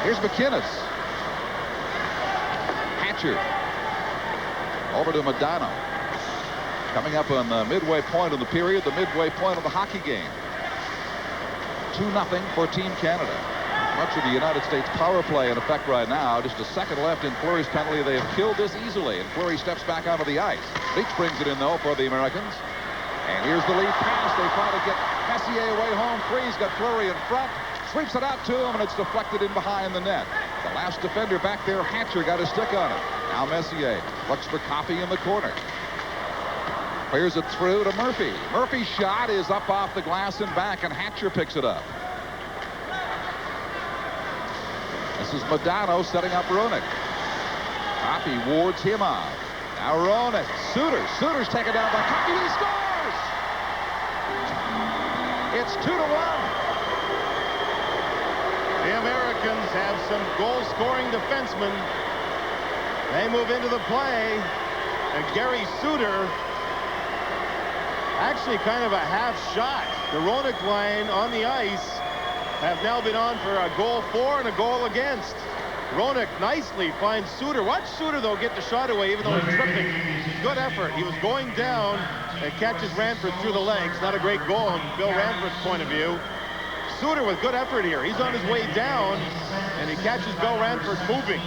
Here's McInnes. Hatcher. Over to Modano. Coming up on the midway point of the period, the midway point of the hockey game. 2-0 for Team Canada. Much of the United States power play in effect right now. Just a second left in Fleury's penalty. They have killed this easily, and Fleury steps back onto the ice. Leach brings it in, though, for the Americans. And here's the lead pass. They try to get Messier away home free. He's got Fleury in front. Sweeps it out to him, and it's deflected in behind the net. The last defender back there, Hatcher, got his stick on it. Now Messier looks for Coffey in the corner. Clears it through to Murphy. Murphy's shot is up off the glass and back, and Hatcher picks it up. This is Modano setting up Roenick. Coffey wards him off. Now Roenick. Suter's taken down by Coffey. He scores! It's 2-1. The Americans have some goal-scoring defensemen. They move into the play, and Gary Suter, actually kind of a half shot. The Roenick line on the ice have now been on for a goal for and a goal against. Roenick nicely finds Suter. Watch Suter, though, get the shot away, even though he's tripping. Good effort. He was going down and catches Ranford through the legs. Not a great goal from Bill Ranford's point of view. Suter with good effort here. He's on his way down, and he catches Bill Ranford moving.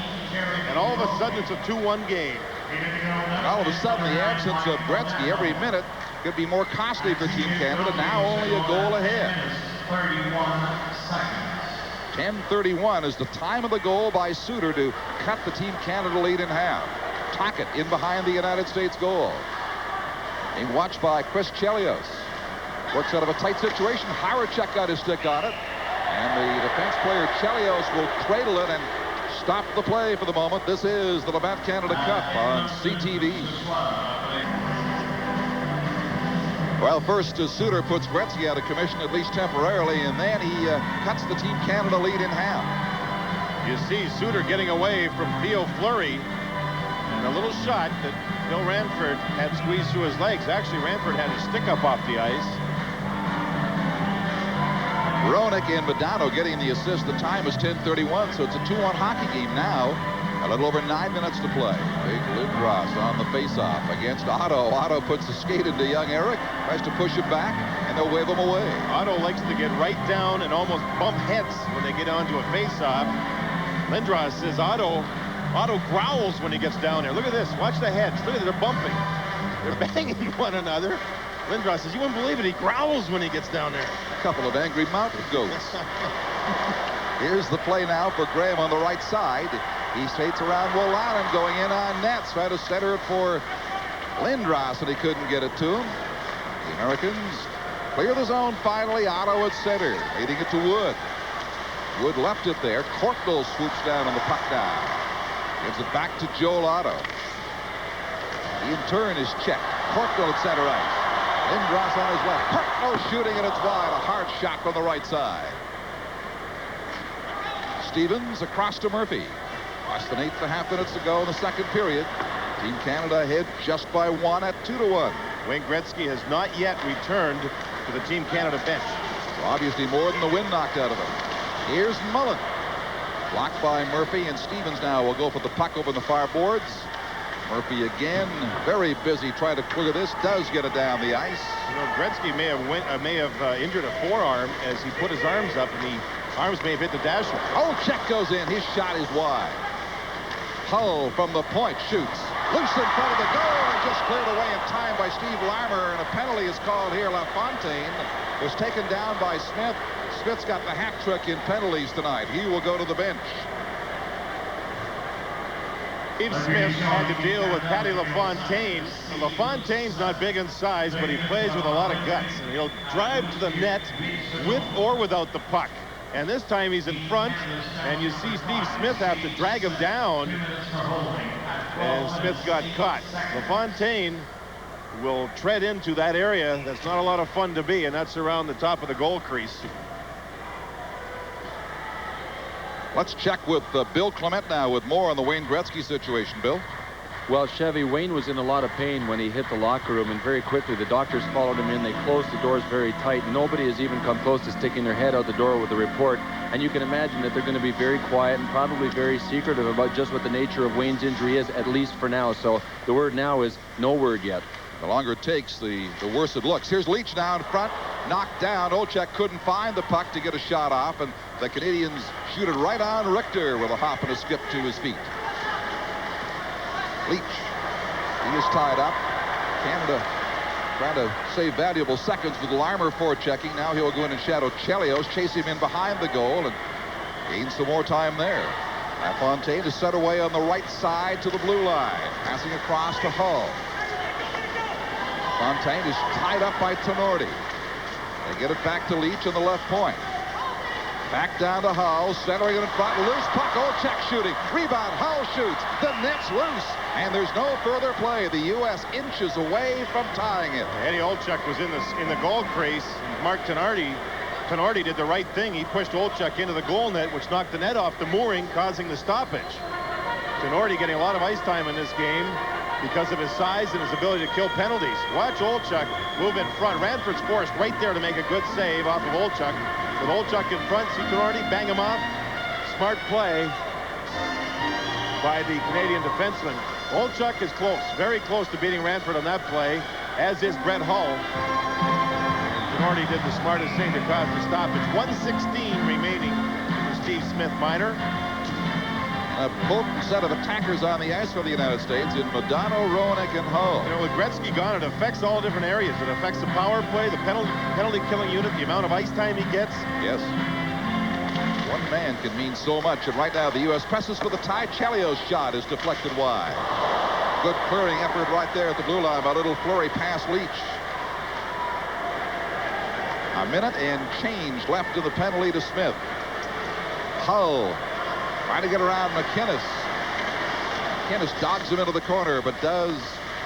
And all of a sudden, it's a 2-1 game. And all of a sudden, the absence of Gretzky every minute could be more costly for Team Canada. Now only a goal ahead. 10:31 is the time of the goal by Suter to cut the Team Canada lead in half. Tocchet in behind the United States goal. Being watched by Chris Chelios. Works out of a tight situation. Horacek got his stick on it. And the defense player Chelios will cradle it and stop the play for the moment. This is the Labatt Canada Cup on CTV. Well, first Suter puts Gretzky out of commission, at least temporarily, and then he cuts the Team Canada lead in half. You see Suter getting away from Theo Fleury, and a little shot that Bill Ranford had squeezed through his legs. Actually, Ranford had his stick up off the ice. Roenick and Modano getting the assist. The time is 10:31, so it's a 2-1 hockey game now. A little over 9 minutes to play. Big Lindros on the faceoff against Otto. Otto puts the skate into young Eric, tries to push him back, and they'll wave him away. Otto likes to get right down and almost bump heads when they get onto a faceoff. Lindros says Otto growls when he gets down there. Look at this. Watch the heads. Look at it. They're bumping. They're banging one another. Lindros says, you wouldn't believe it. He growls when he gets down there. A couple of angry mountain goats. Here's the play now for Graham on the right side. He skates around Wolanin going in on nets. Tried to center it for Lindros, and he couldn't get it to him. The Americans clear the zone finally. Otto at center, leading it to Wood. Wood left it there. Courtnall swoops down on the puck down. Gives it back to Joel Otto. He in turn is checked. Courtnall at center ice. Lindros on his left. Courtnall shooting, and it's wide. A hard shot from the right side. Stevens across to Murphy. Less than 8.5 minutes to go in the second period. Team Canada ahead just by 1 at 2-1. Wayne Gretzky has not yet returned to the Team Canada bench. So obviously more than the wind knocked out of him. Here's Mullen. Blocked by Murphy, and Stevens now will go for the puck over the far boards. Murphy again, very busy trying to clear this. Does get it down the ice. You know, Gretzky may have injured a forearm as he put his arms up, and the arms may have hit the dasher. Oh, check goes in. His shot is wide. Hull from the point shoots. Loose in front of the goal, and just cleared away in time by Steve Larmer, and a penalty is called here. LaFontaine was taken down by Smith. Smith's got the hat trick in penalties tonight. He will go to the bench. Steve Smith had to deal with Patty LaFontaine. LaFontaine's not big in size, but he plays with a lot of guts. And he'll drive to the net with or without the puck. And this time he's in front, and you see Steve Smith have to drag him down. And Smith got caught. LaFontaine will tread into that area. That's not a lot of fun to be, and that's around the top of the goal crease. Let's check with Bill Clement now with more on the Wayne Gretzky situation. Bill? Well, Chevy, Wayne was in a lot of pain when he hit the locker room, and very quickly the doctors followed him in. They closed the doors very tight. Nobody has even come close to sticking their head out the door with a report. And you can imagine that they're going to be very quiet and probably very secretive about just what the nature of Wayne's injury is, at least for now. So the word now is no word yet. The longer it takes, the worse it looks. Here's Leach now in front, knocked down. Olczyk couldn't find the puck to get a shot off, and the Canadians shoot it right on Richter with a hop and a skip to his feet. Leach, he is tied up. Canada trying to save valuable seconds with Larmer forechecking. Now he'll go in and shadow Chelios, chase him in behind the goal, and gain some more time there. LaFontaine is set away on the right side to the blue line, passing across to Hull. Fontaine is tied up by Tenorti. They get it back to Leach on the left point. Back down to Hull, centering it in front, loose puck, Olczyk shooting, rebound, Hull shoots, the net's loose, and there's no further play. The U.S. inches away from tying it. Eddie Olczyk was in the goal crease. Mark Tenorti did the right thing. He pushed Olczyk into the goal net, which knocked the net off the mooring, causing the stoppage. Tenorti getting a lot of ice time in this game because of his size and his ability to kill penalties. Watch Olczyk move in front. Ranford's forced right there to make a good save off of Olczyk. With Olczyk in front, see Tenorti bang him off. Smart play by the Canadian defenseman. Olczyk is close, very close to beating Ranford on that play, as is Brett Hull. Tenorti did the smartest thing to cause the stoppage. 1:16 remaining for Steve Smith Minor. A potent set of attackers on the ice for the United States in Modano, Roenick, and Hull. You know, with Gretzky gone, it affects all different areas. It affects the power play, the penalty killing unit, the amount of ice time he gets. Yes. One man can mean so much, and right now the U.S. presses for the tie. Chelios' shot is deflected wide. Good clearing effort right there at the blue line by Little Flurry past Leach. A minute and change left in the penalty to Smith. Hull trying to get around McInnes. McInnes dogs him into the corner, but does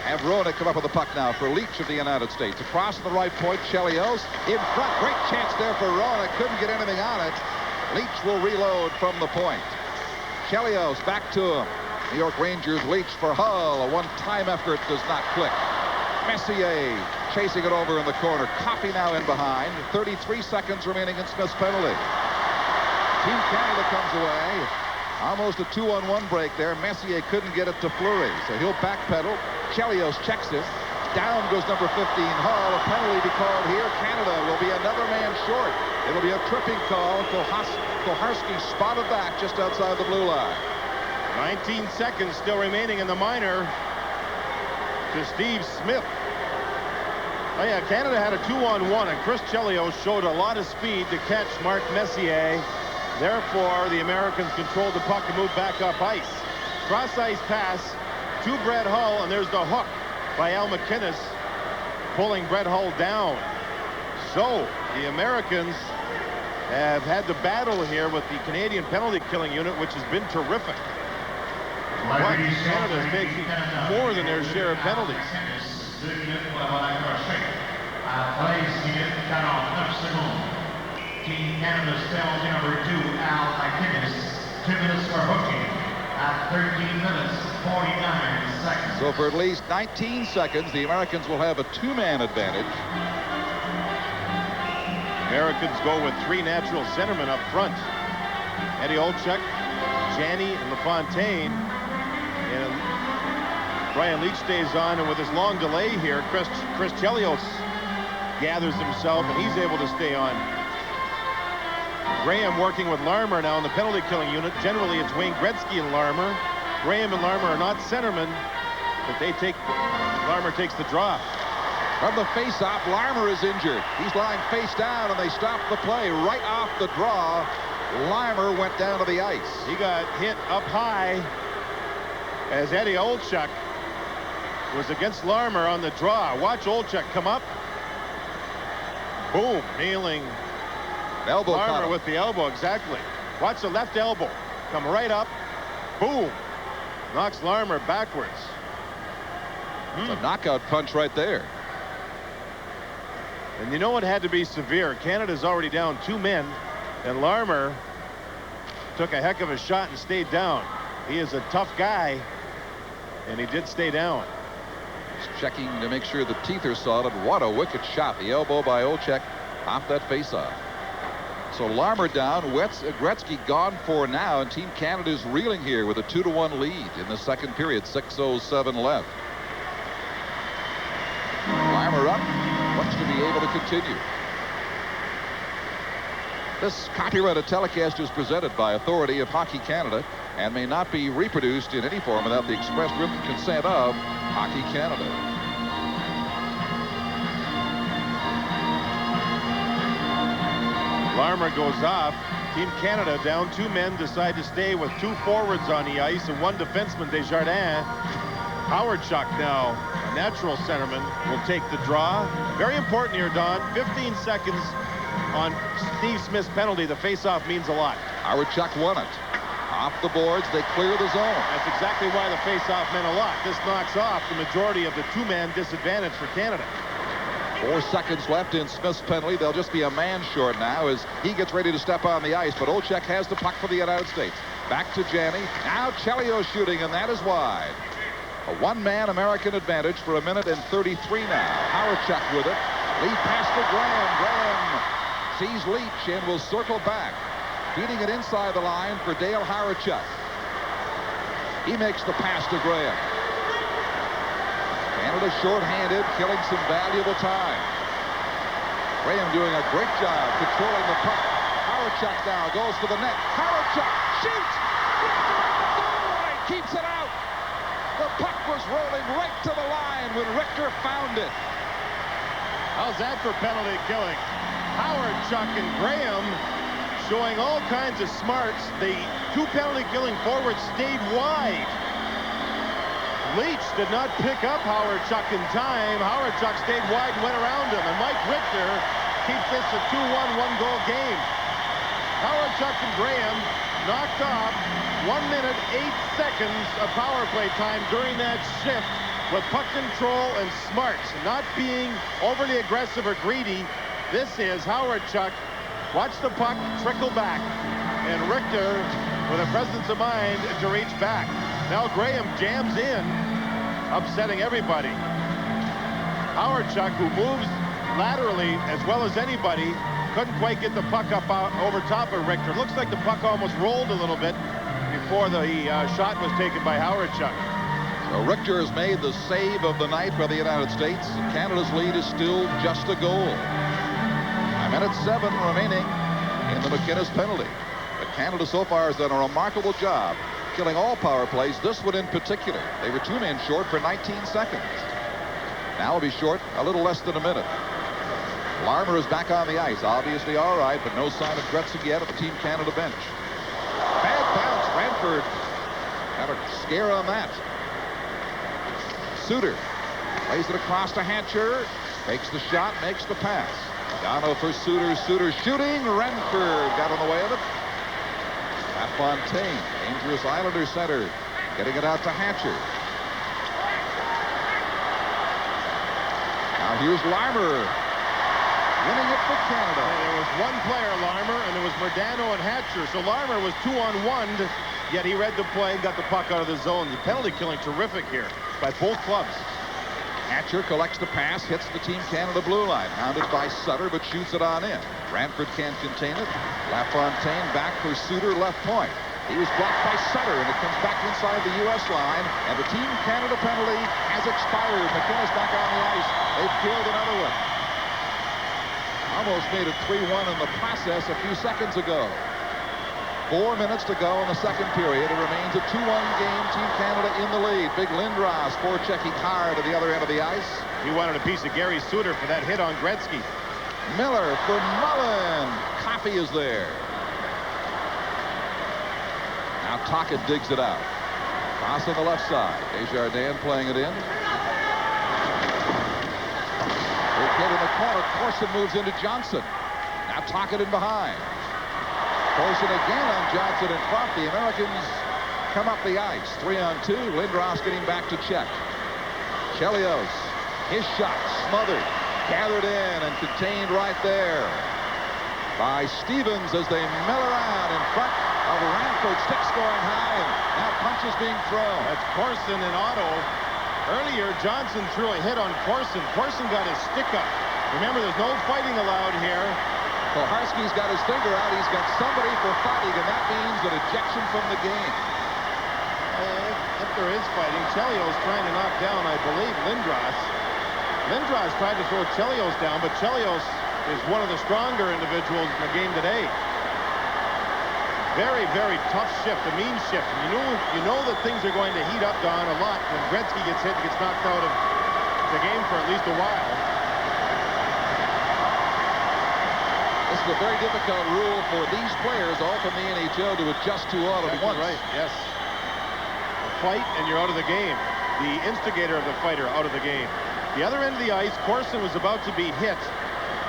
have Roenick come up with the puck now for Leach of the United States. Across the right point, Chelios in front. Great chance there for Roenick. Couldn't get anything on it. Leach will reload from the point. Chelios back to him. New York Rangers Leach for Hull. A one-time effort does not click. Messier chasing it over in the corner. Coffey now in behind. 33 seconds remaining in Smith's penalty. Team Canada comes away. Almost a 2-on-1 break there. Messier couldn't get it to Fleury, so he'll backpedal. Chelios checks it. Down goes number 15, Hull. A penalty to be called here. Canada will be another man short. It'll be a tripping call. Koharski spotted back just outside the blue line. 19 seconds still remaining in the minor to Steve Smith. Oh yeah, Canada had a 2-on-1, and Chris Chelios showed a lot of speed to catch Mark Messier. Therefore, the Americans controlled the puck to move back up ice. Cross-ice pass to Brett Hull, and there's the hook by Al MacInnis, pulling Brett Hull down. So, the Americans have had to battle here with the Canadian penalty killing unit, which has been terrific. But Canada's taking more than their share of penalties. Team Canada's penalty number 2, Al MacInnis, 2 minutes for hooking at 13 minutes, 49 seconds. So for at least 19 seconds, the Americans will have a two-man advantage. Americans go with 3 natural centermen up front. Eddie Olczyk, Janney, and LaFontaine. And Brian Leach stays on, and with his long delay here, Chris Chelios gathers himself, and he's able to stay on. Graham working with Larmer now in the penalty killing unit. Generally, it's Wayne Gretzky and Larmer. Graham and Larmer are not centermen, but Larmer takes the drop. From the face-off, Larmer is injured. He's lying face down, and they stop the play right off the draw. Larmer went down to the ice. He got hit up high as Eddie Olczyk was against Larmer on the draw. Watch Olczyk come up. Boom, nailing Elbow Larmer with the elbow, exactly. Watch the left elbow come right up. Boom. Knocks Larmer backwards. It's a knockout punch right there. And you know it had to be severe. Canada's already down 2 men, and Larmer took a heck of a shot and stayed down. He is a tough guy. And he did stay down. Just checking to make sure the teeth are solid. What a wicked shot. The elbow by Olczyk off that faceoff. So Larmer down. Gretzky gone for now. And Team Canada is reeling here with a 2-1 lead in the second period. 6:07 left. Larmer up. Wants to be able to continue. This copyrighted telecast is presented by authority of Hockey Canada and may not be reproduced in any form without the express written consent of Hockey Canada. Larmer goes off. Team Canada down 2 men, decide to stay with 2 forwards on the ice and 1 defenseman, Desjardins. Hawerchuk now, a natural centerman, will take the draw. Very important here, Don. 15 seconds on Steve Smith's penalty. The faceoff means a lot. Hawerchuk won it. Off the boards, they clear the zone. That's exactly why the faceoff meant a lot. This knocks off the majority of the 2-man disadvantage for Canada. 4 seconds left in Smith's penalty. They'll just be a man short now as he gets ready to step on the ice. But Olczyk has the puck for the United States. Back to Janney. Now Chelios shooting, and that is wide. A 1-man American advantage for 1:33 now. Hawerchuk with it. Lead pass to Graham. Graham sees Leach and will circle back. Feeding it inside the line for Dale Hawerchuk. He makes the pass to Graham. Canada short-handed, killing some valuable time. Graham doing a great job controlling the puck. Hawerchuk now goes for the net. Hawerchuk shoots! Keeps it out! The puck was rolling right to the line when Richter found it. How's that for penalty killing? Hawerchuk and Graham showing all kinds of smarts. The 2 penalty killing forwards stayed wide. Leach did not pick up Hawerchuk in time. Hawerchuk stayed wide and went around him. And Mike Richter keeps this a 2-1 one-goal game. Hawerchuk and Graham knocked off 1 minute 8 seconds of power play time during that shift with puck control and smarts, not being overly aggressive or greedy. This is Hawerchuk. Watch the puck trickle back, and Richter with a presence of mind to reach back. Now Graham jams in, upsetting everybody. Hawerchuk, who moves laterally as well as anybody, couldn't quite get the puck up over top of Richter. Looks like the puck almost rolled a little bit before the shot was taken by Hawerchuk. So Richter has made the save of the night for the United States. Canada's lead is still just a goal. 1:07 remaining in the McInnes penalty. But Canada so far has done a remarkable job killing all power plays, this one in particular. They were 2 men short for 19 seconds. Now will be short a little less than a minute. Larmer is back on the ice. Obviously all right, but no sign of Gretzky yet at the Team Canada bench. Bad bounce. Ranford had a scare on that. Suter plays it across to Hatcher. Takes the shot, makes the pass. Dono for Suter. Suter shooting. Ranford got in the way of it. LaFontaine, dangerous Islander center, getting it out to Hatcher. Now here's Larmer, winning it for Canada. There was 1 player, Larmer, and there was Modano and Hatcher. So Larmer was 2-on-1, yet he read the play and got the puck out of the zone. The penalty killing terrific here by both clubs. Hatcher collects the pass, hits the Team Canada blue line. Hounded by Sutter, but shoots it on in. Ranford can't contain it. LaFontaine back for Suter, left point. He was blocked by Sutter, and it comes back inside the U.S. line. And the Team Canada penalty has expired. McInnes back on the ice. They've killed another one. Almost made it 3-1 in the process a few seconds ago. 4 minutes to go in the second period. It remains a 2-1 game. Team Canada in the lead. Big Lindros forechecking hard at the other end of the ice. He wanted a piece of Gary Suter for that hit on Gretzky. Miller for Mullen. Coffey is there. Now Tocchet digs it out. Cross on the left side. Desjardins playing it in. Big hit in the corner. Corson moves into Johnson. Now Tocchet in behind. Corson again on Johnson in front. The Americans come up the ice. 3-on-2. Lindros getting back to check. Chelios. His shot smothered. Gathered in and contained right there by Stevens as they mill around. in front of Ranford. Sticks going high, and now punches being thrown. That's Corson and Otto. Earlier, Johnson threw a hit on Corson. Corson got his stick up. Remember, there's no fighting allowed here. Koharski's got his finger out. He's got somebody for fighting, and that means an ejection from the game. If there is fighting, Chelios trying to knock down, I believe, Lindros. Lindros tried to throw Chelios down, but Chelios is one of the stronger individuals in the game today. Very, very tough shift, a mean shift. And you know that things are going to heat up, Don, a lot when Gretzky gets hit and gets knocked out of the game for at least a while. This is a very difficult rule for these players, all from the NHL, to adjust to all at once. Right, yes. A fight and you're out of the game. The instigator of the fighter out of the game. The other end of the ice, Corson was about to be hit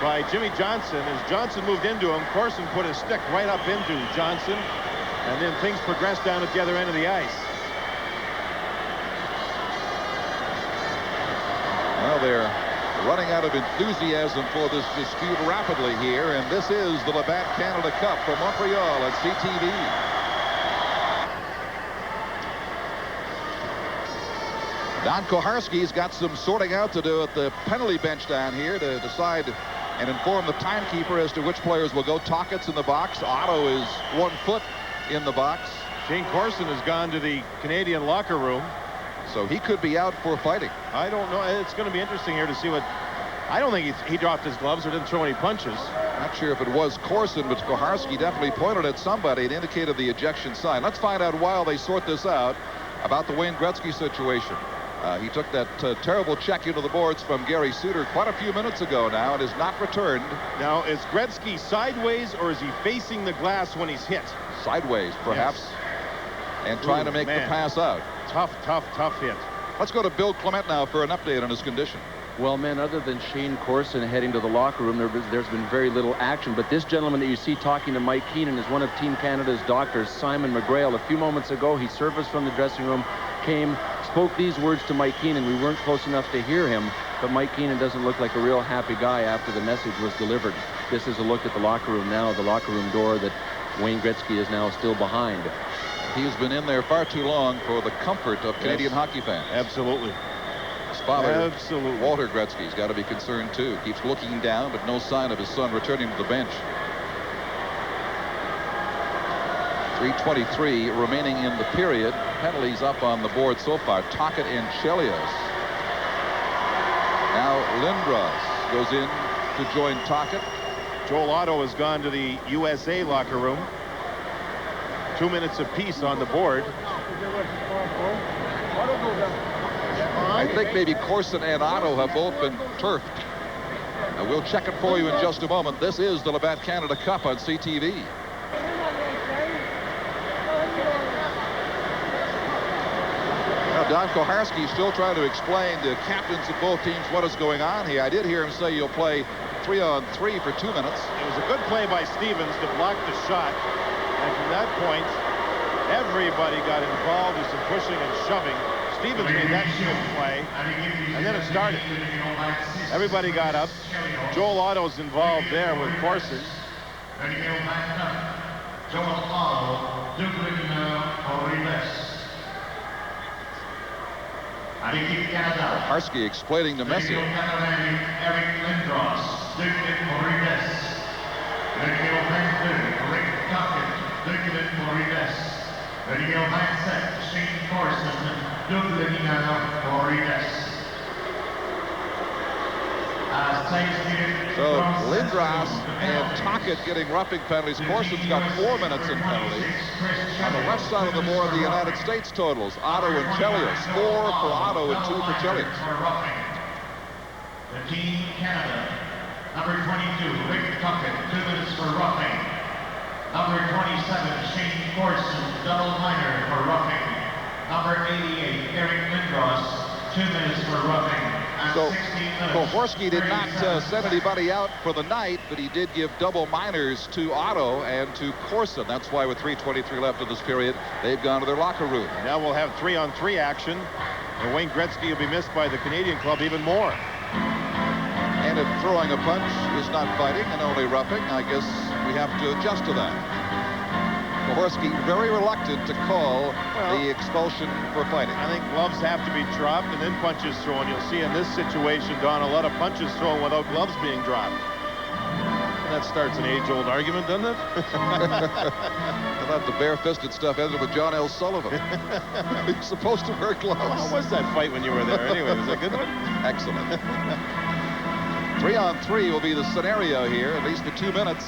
by Jimmy Johnson. As Johnson moved into him, Corson put his stick right up into Johnson, and then things progressed down at the other end of the ice. Well, they're running out of enthusiasm for this dispute rapidly here, and this is the Labatt Canada Cup from Montreal at CTV. Don Koharski's got some sorting out to do at the penalty bench down here to decide and inform the timekeeper as to which players will go. Tocchet's in the box. Otto is 1 foot in the box. Shane Corson has gone to the Canadian locker room. So he could be out for fighting. I don't know. It's going to be interesting here to see what... I don't think he dropped his gloves or didn't throw any punches. Not sure if it was Corson, but Koharski definitely pointed at somebody and indicated the ejection sign. Let's find out while they sort this out about the Wayne Gretzky situation. He took that terrible check into the boards from Gary Suter quite a few minutes ago now and has not returned. Now, is Gretzky sideways or is he facing the glass when he's hit? Sideways, perhaps. Yes. And trying to make the pass out. Tough hit. Let's go to Bill Clement now for an update on his condition. Well, men, other than Shane Corson heading to the locker room, there's been very little action. But this gentleman that you see talking to Mike Keenan is one of Team Canada's doctors, Simon McGrail. A few moments ago, he surfaced from the dressing room, came, spoke these words to Mike Keenan. We weren't close enough to hear him, but Mike Keenan doesn't look like a real happy guy after the message was delivered. This is a look at the locker room now, the locker room door that Wayne Gretzky is now still behind. He's been in there far too long for the comfort of Canadian hockey fans. Absolutely. His father, absolutely, Walter Gretzky's got to be concerned too. Keeps looking down, but no sign of his son returning to the bench. 3:23 remaining in the period. Penalties up on the board so far. Tocchet and Chelios. Now Lindros goes in to join Tocchet. Joel Otto has gone to the USA locker room. 2 minutes apiece on the board. I think maybe Corson and Otto have both been turfed. We'll check it for you in just a moment. This is the Labatt Canada Cup on CTV. Now, Don Koharski is still trying to explain to captains of both teams what is going on here. I did hear him say you'll play 3-on-3 for 2 minutes. It was a good play by Stevens to block the shot. And from that point, everybody got involved with some pushing and shoving. Stevens made that play, and then it started. Everybody got up. Joel Otto's involved there with Corson. Koharski explaining the message. So Lindros and Tocchet getting roughing penalties. Corson's got 4 minutes in penalties. On the left side of the board, the United States totals. Otto and Chelios. 4 for Otto and 2 for Chelios. The Team Canada, number 22, Rick Tocchet, 2 minutes for roughing. Number 27, Shane Corson, double minor for roughing. Number 88, Eric Lindros, 2 minutes for roughing. So Koharski did not send anybody out for the night, but he did give double minors to Otto and to Corson. That's why with 3:23 left of this period, they've gone to their locker room. Now we'll have 3-on-3 action, and Wayne Gretzky will be missed by the Canadian club even more. And if throwing a punch is not fighting and only roughing, I guess we have to adjust to that. Kowarski very reluctant to call the expulsion for fighting. I think gloves have to be dropped and then punches thrown. You'll see in this situation, Don, a lot of punches thrown without gloves being dropped. And that starts an age-old argument, doesn't it? I thought the bare-fisted stuff ended with John L. Sullivan. He's supposed to wear gloves. How was that fight when you were there anyway? Was that a good one? Excellent. 3-on-3 will be the scenario here, at least for 2 minutes.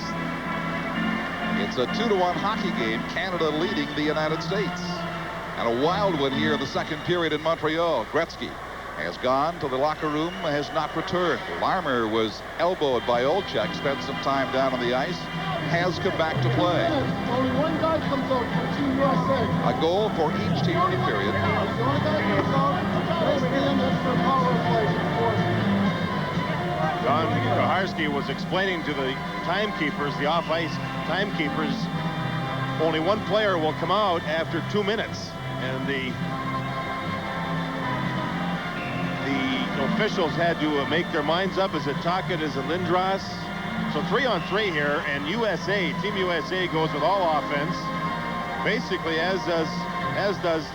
It's a 2-to-1 hockey game, Canada leading the United States. And a wild one here in the second period in Montreal. Gretzky has gone to the locker room, has not returned. Larmer was elbowed by Olczyk, spent some time down on the ice, has come back to play. Only one guy comes out for Team USA. A goal for each team in the period. The only guy comes out, that's for power play. Don Kowarski was explaining to the timekeepers, the off-ice timekeepers, only one player will come out after 2 minutes. And the officials had to make their minds up. Is it Tocchet? Is it Lindros? So 3-on-3 here, and Team USA goes with all offense, basically as does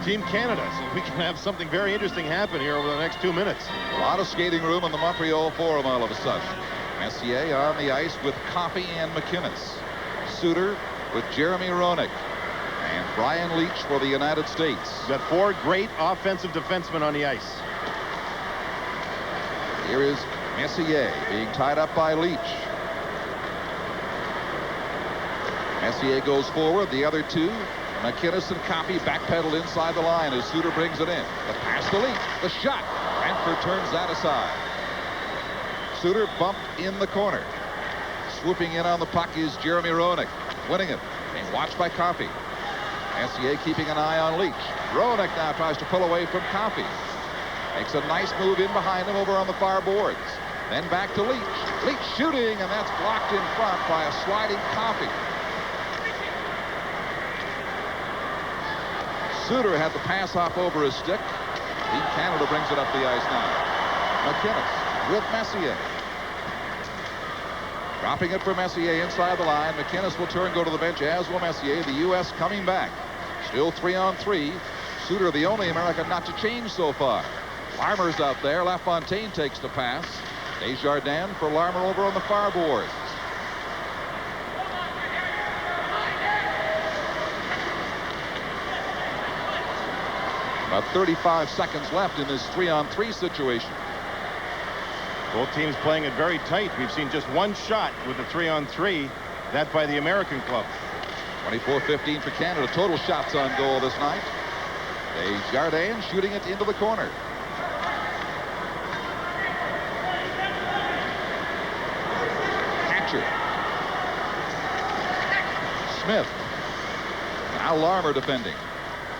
Team Canada. So we can have something very interesting happen here over the next 2 minutes. A lot of skating room in the Montreal Forum all of a sudden. Messier on the ice with Coffey and McInnes. Suter with Jeremy Roenick. And Brian Leetch for the United States. We've got 4 great offensive defensemen on the ice. Here is Messier being tied up by Leetch. Messier goes forward. The other two, McInnes and Coffey, backpedal inside the line as Suter brings it in. The pass to Leetch. The shot. Ranford turns that aside. Suter bumped in the corner. Swooping in on the puck is Jeremy Roenick. Winning it. Being watched by Coffey. Messier keeping an eye on Leetch. Roenick now tries to pull away from Coffey. Makes a nice move in behind him over on the far boards. Then back to Leetch. Leetch shooting, and that's blocked in front by a sliding Coffey. Suter had the pass off over his stick. Team Canada brings it up the ice now. McInnes with Messier. Dropping it for Messier inside the line. McInnes will turn, go to the bench, as will Messier. The U.S. coming back. Still 3-on-3. Suter, the only American not to change so far. Larmer's out there. LaFontaine takes the pass. Desjardins for Larmer over on the far boards. About 35 seconds left in this 3-on-3 situation. Both teams playing it very tight. We've seen just one shot with the 3-on-3, that by the American club. 24-15 for Canada. Total shots on goal this night. Desjardins shooting it into the corner. Hatcher. Smith. Now Larmer defending.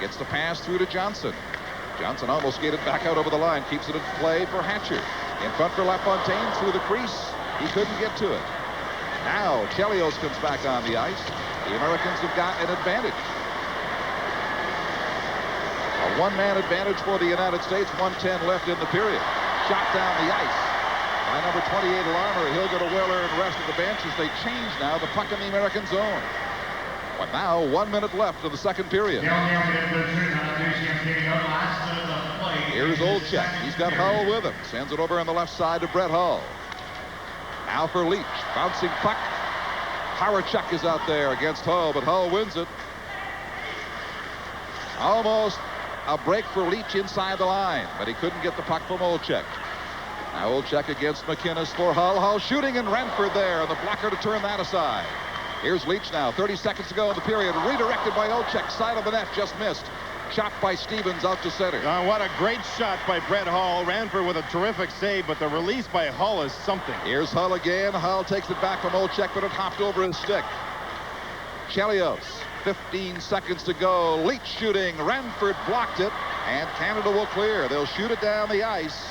Gets the pass through to Johnson. Johnson almost skated back out over the line. Keeps it in play for Hatcher. In front for LaFontaine through the crease. He couldn't get to it. Now Chelios comes back on the ice. The Americans have got an advantage. A one-man advantage for the United States. 1:10 left in the period. Shot down the ice by number 28 Larmer. He'll go to Weller and rest of the bench as they change now. The puck in the American zone. But now 1 minute left of the second period. Here's Olczyk. He's got Hull with him. Sends it over on the left side to Brett Hull. Now for Leetch. Bouncing puck. Hawerchuk is out there against Hull, but Hull wins it. Almost a break for Leetch inside the line, but he couldn't get the puck from Olczyk. Now Olczyk against McInnes for Hull. Hull shooting, and Ranford there, and the blocker to turn that aside. Here's Leetch now. 30 seconds to go in the period. Redirected by Olczyk. Side of the net, just missed. Chopped by Stevens out to center. What a great shot by Brett Hull. Ranford with a terrific save, but the release by Hull is something. Here's Hull again. Hull takes it back from Olczyk, but it hopped over his stick. Chelios. 15 seconds to go. Leetch shooting. Ranford blocked it, and Canada will clear. They'll shoot it down the ice.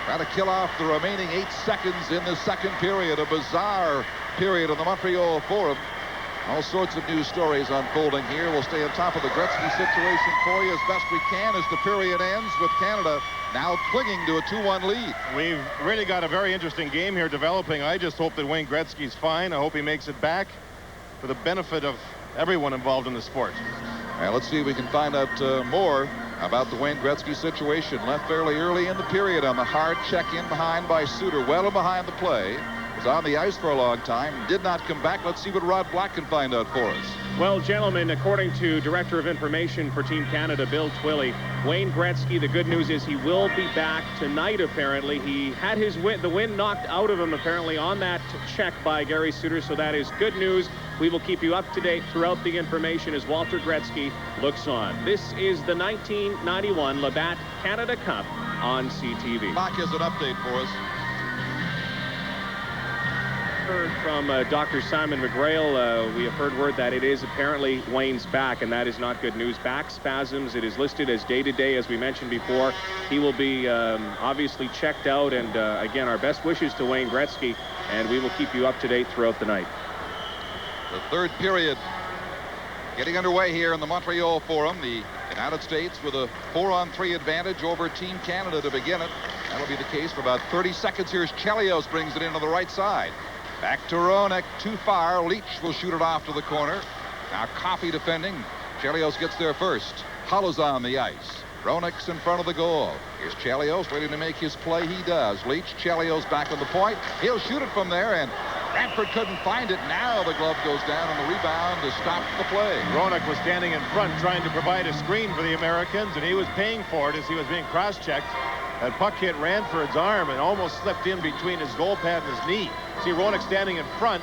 Try to kill off the remaining 8 seconds in the second period. A bizarre period in the Montreal Forum. All sorts of news stories unfolding here. We'll stay on top of the Gretzky situation for you as best we can as the period ends, with Canada now clinging to a 2-1 lead. We've really got a very interesting game here developing. I just hope that Wayne Gretzky's fine. I hope he makes it back for the benefit of everyone involved in the sport. And let's see if we can find out more about the Wayne Gretzky situation. Left fairly early in the period on the hard check-in behind by Suter. Well behind the play. Was on the ice for a long time. Did not come back. Let's see what Rod Black can find out for us. Well, gentlemen, according to Director of Information for Team Canada, Bill Twilley, Wayne Gretzky, the good news is he will be back tonight, apparently. He had the wind knocked out of him, apparently, on that check by Gary Suter, so that is good news. We will keep you up to date throughout the information as Walter Gretzky looks on. This is the 1991 Labatt Canada Cup on CTV. Black has an update for us. Heard from Dr. Simon McGrail. We have heard word that it is apparently Wayne's back, and that is not good news. Back spasms. It is listed as day-to-day, as we mentioned before. He will be obviously checked out, and again, our best wishes to Wayne Gretzky, and we will keep you up to date throughout the night. The third period getting underway here in the Montreal Forum. The United States with a 4-on-3 advantage over Team Canada to begin it. That'll be the case for about 30 seconds. Here's Chelios, brings it into the right side. Back to Roenick, too far. Leach will shoot it off to the corner. Now Coffey defending. Chelios gets there first. Hollow's on the ice. Roenick's in front of the goal. Here's Chelios ready to make his play. He does. Leach, Chelios back on the point. He'll shoot it from there, and Brantford couldn't find it. Now the glove goes down on the rebound to stop the play. Roenick was standing in front trying to provide a screen for the Americans, and he was paying for it as he was being cross-checked. That puck hit Ranford's arm and almost slipped in between his goal pad and his knee. See Roenick standing in front,